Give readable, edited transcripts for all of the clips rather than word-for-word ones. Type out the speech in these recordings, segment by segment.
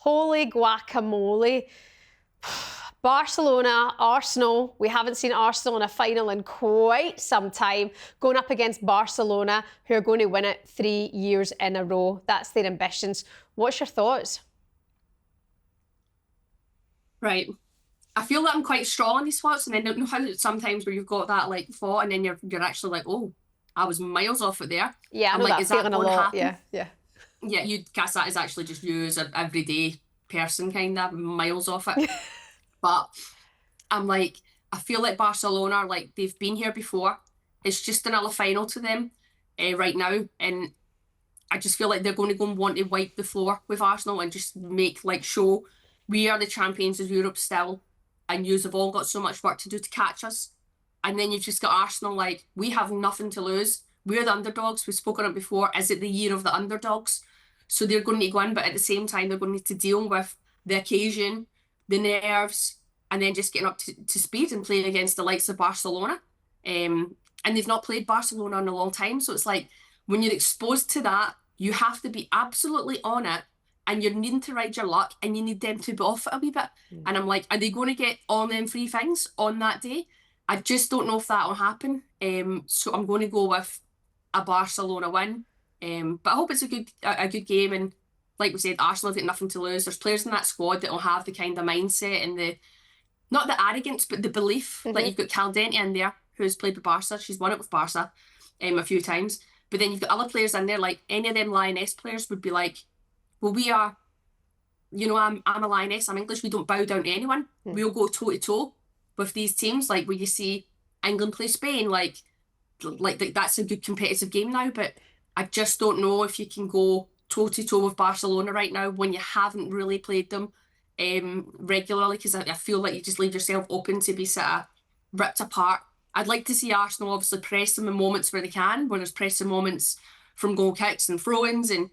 Holy guacamole. Barcelona, Arsenal. We haven't seen Arsenal in a final in quite some time. Going up against Barcelona, who are going to win it 3 years in a row. That's their ambitions. What's your thoughts? Right. I feel that I'm quite strong on these thoughts, and I don't know how sometimes where you've got that like thought, and then you're actually like, oh, I was miles off it there. Yeah, I know I'm like, that is that feeling a going to lot. happen? Yeah. Yeah, you'd guess that is actually just you as an everyday person, kind of miles off it. But I'm like, I feel like Barcelona, like they've been here before. It's just another final to them right now, and I just feel like they're going to go and want to wipe the floor with Arsenal and just make like show we are the champions of Europe still, and yous have all got so much work to do to catch us. And then you've just got Arsenal like we have nothing to lose. We're the underdogs. We've spoken on it before. Is it the year of the underdogs? So they're going to go in, but at the same time they're going to need to deal with the occasion, the nerves, and then just getting up to speed and playing against the likes of Barcelona. And they've not played Barcelona in a long time, so it's like when you're exposed to that, you have to be absolutely on it, and you're needing to ride your luck, and you need them to be off it a wee bit. And I'm like, are they going to get all them three things on that day? I just don't know if that will happen. So I'm going to go with a Barcelona win. But I hope it's a good game. And like we said, Arsenal have got nothing to lose. There's players in that squad that will have the kind of mindset and the not the arrogance, but the belief. Like you've got Caldente in there, who's played with Barca. She's won it with Barca a few times. But then you've got other players in there, like any of them Lioness players would be like, well, we are, I'm a Lioness, I'm English, we don't bow down to anyone. We'll go toe to toe with these teams, like where you see England play Spain, like that's a good competitive game now. But I just don't know if you can go toe to toe with Barcelona right now when you haven't really played them regularly, because I feel like you just leave yourself open to be sort of ripped apart. I'd like to see Arsenal obviously press them in moments where they can, where there's pressing moments from goal kicks and throw-ins and,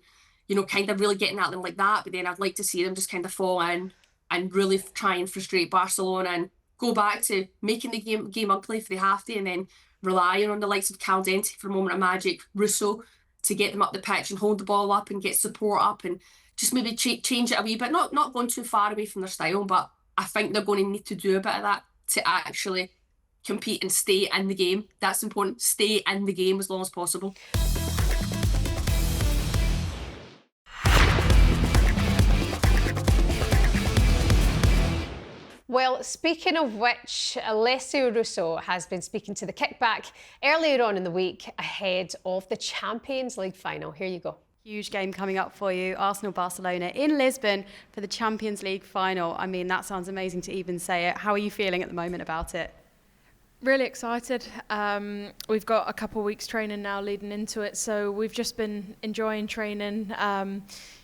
kind of really getting at them like that. But then I'd like to see them just kind of fall in and really try and frustrate Barcelona and go back to making the game ugly if they have to, and then relying on the likes of Caldente for a moment of magic, Russo to get them up the pitch and hold the ball up and get support up and just maybe change it a wee bit. Not going too far away from their style, but I think they're going to need to do a bit of that to actually compete and stay in the game. That's important. Stay in the game as long as possible. Well, speaking of which, Alessia Russo has been speaking to the Kickback earlier on in the week ahead of the Champions League final. Here you go. Huge game coming up for you, Arsenal-Barcelona in Lisbon for the Champions League final. I mean, that sounds amazing to even say it. How are you feeling at the moment about it? Really excited. We've got a couple of weeks training now leading into it, so we've just been enjoying training.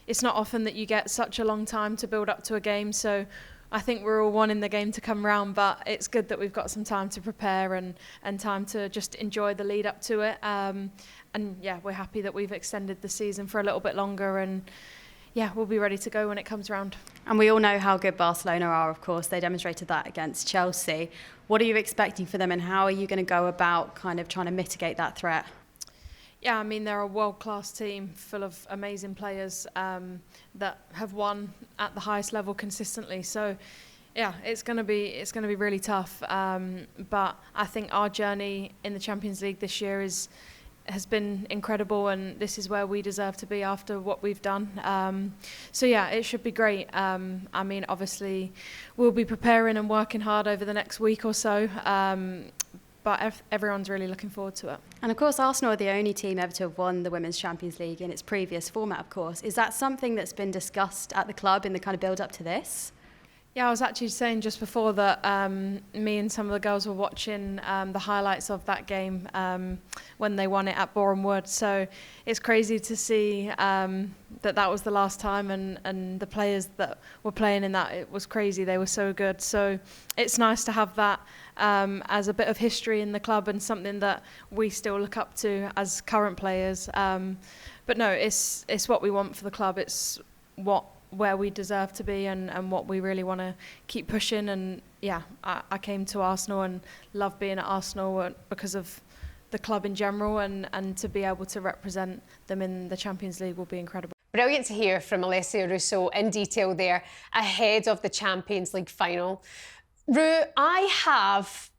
It's not often that you get such a long time to build up to a game, so I think we're all wanting the game to come round, but it's good that we've got some time to prepare and time to just enjoy the lead up to it. And yeah, we're happy that we've extended the season for a little bit longer, and yeah, we'll be ready to go when it comes around. And we all know how good Barcelona are, of course. They demonstrated that against Chelsea. What are you expecting for them, and how are you going to go about kind of trying to mitigate that threat? Yeah, I mean, they're a world-class team full of amazing players that have won at the highest level consistently. So, yeah, it's going to be really tough. But I think our journey in the Champions League this year has been incredible, and this is where we deserve to be after what we've done. So yeah, it should be great. I mean, obviously, we'll be preparing and working hard over the next week or so. But everyone's really looking forward to it. And of course, Arsenal are the only team ever to have won the Women's Champions League in its previous format, of course. Is that something that's been discussed at the club in the kind of build-up to this? Yeah, I was actually saying just before that me and some of the girls were watching the highlights of that game when they won it at Boreham Wood. So it's crazy to see that was the last time, and the players that were playing in that, it was crazy. They were so good. So it's nice to have that as a bit of history in the club and something that we still look up to as current players. But no, it's what we want for the club. It's where we deserve to be and what we really want to keep pushing. And yeah, I came to Arsenal and love being at Arsenal because of the club in general, and to be able to represent them in the Champions League will be incredible. Brilliant to hear from Alessia Russo in detail there ahead of the Champions League final. Ru, I have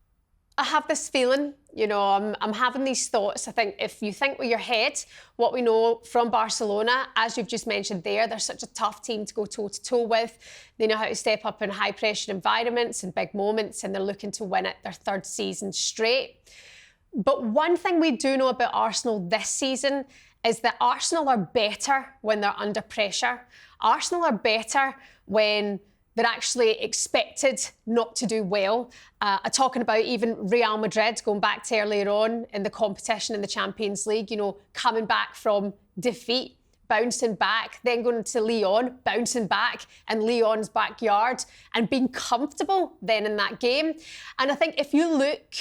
this feeling, you know, I'm having these thoughts. I think if you think with your head, what we know from Barcelona, as you've just mentioned there, they're such a tough team to go toe-to-toe with. They know how to step up in high-pressure environments and big moments, and they're looking to win it their third season straight. But one thing we do know about Arsenal this season is that Arsenal are better when they're under pressure. Arsenal are better when they're actually expected not to do well. Talking about even Real Madrid, going back to earlier on in the competition in the Champions League, you know, coming back from defeat, bouncing back, then going to Lyon, bouncing back in Lyon's backyard and being comfortable then in that game. And I think if you look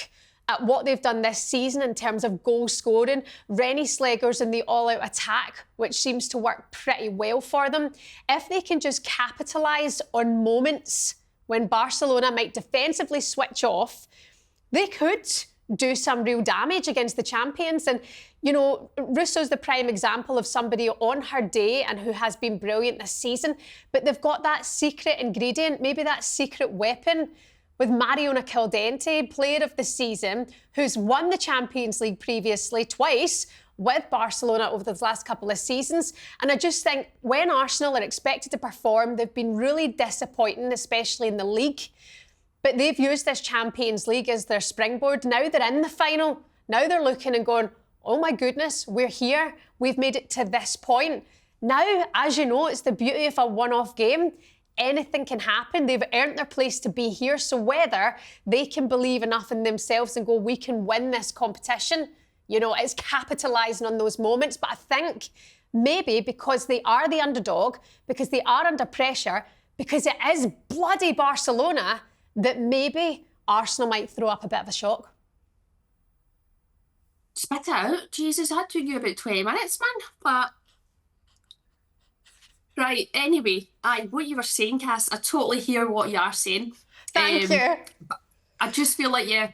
at what they've done this season in terms of goal scoring, Rennie Slegers in the all-out attack, which seems to work pretty well for them. If they can just capitalise on moments when Barcelona might defensively switch off, they could do some real damage against the champions. And, you know, Russo's the prime example of somebody on her day and who has been brilliant this season, but they've got that secret ingredient, maybe that secret weapon with Mariona Caldente, player of the season, who's won the Champions League previously twice with Barcelona over the last couple of seasons. And I just think when Arsenal are expected to perform, they've been really disappointing, especially in the league. But they've used this Champions League as their springboard. Now they're in the final. Now they're looking and going, oh my goodness, we're here. We've made it to this point. Now, as you know, it's the beauty of a one-off game. Anything can happen. They've earned their place to be here. So whether they can believe enough in themselves and go, we can win this competition, you know, it's capitalising on those moments. But I think maybe because they are the underdog, because they are under pressure, because it is bloody Barcelona, that maybe Arsenal might throw up a bit of a shock. Spit it out. Jesus, that took you about 20 minutes, man. But right, anyway, what you were saying, Cass, I totally hear what you are saying. Thank you. But I just feel like, yeah,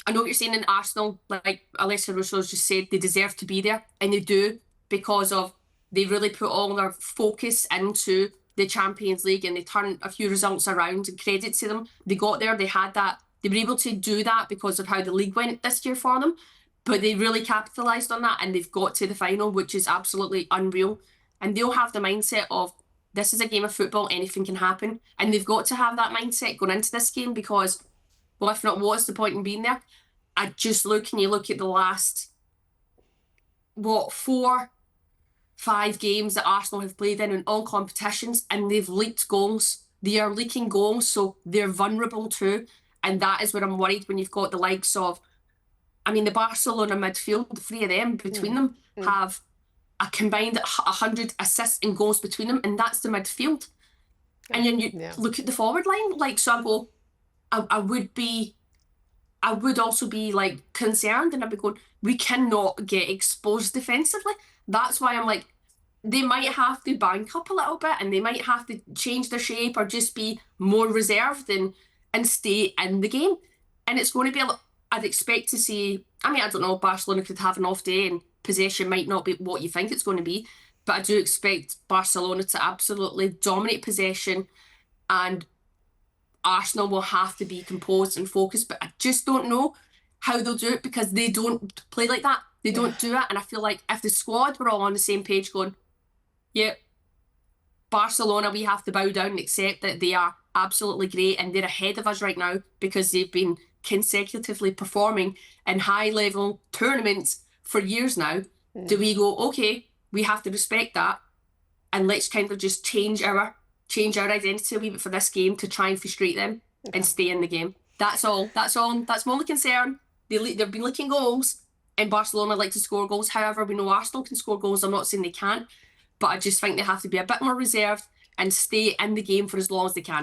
I know what you're saying in Arsenal, like Alessia Russo's just said, they deserve to be there, and they do, because of they really put all their focus into the Champions League and they turned a few results around, and credit to them. They got there, they had that, they were able to do that because of how the league went this year for them, but they really capitalised on that and they've got to the final, which is absolutely unreal. And they'll have the mindset of, this is a game of football, anything can happen. And they've got to have that mindset going into this game because, well, if not, what's the point in being there? I just look and you look at the last, 4-5 games that Arsenal have played in all competitions, and they've leaked goals. They are leaking goals, so they're vulnerable too. And that is where I'm worried when you've got the likes of, I mean, the Barcelona midfield, the three of them between them have a combined 100 assists and goals between them, and that's the midfield. And then you look at the forward line, like, so I go, I would also be like concerned, and I'd be going, we cannot get exposed defensively. That's why I'm like, they might have to bank up a little bit and they might have to change their shape or just be more reserved and stay in the game. And it's going to be I'd expect to see, I mean, I don't know, Barcelona could have an off day and possession might not be what you think it's going to be, but I do expect Barcelona to absolutely dominate possession, and Arsenal will have to be composed and focused. But I just don't know how they'll do it because they don't play like that. They don't do it. And I feel like if the squad were all on the same page going, yeah, Barcelona, we have to bow down and accept that they are absolutely great and they're ahead of us right now because they've been consecutively performing in high-level tournaments for years now. Do we go, okay, we have to respect that and let's kind of just change our identity a wee bit for this game to try and frustrate them and stay in the game. That's all. That's my only concern. They've been leaking goals and Barcelona like to score goals. However, we know Arsenal can score goals. I'm not saying they can't, but I just think they have to be a bit more reserved and stay in the game for as long as they can.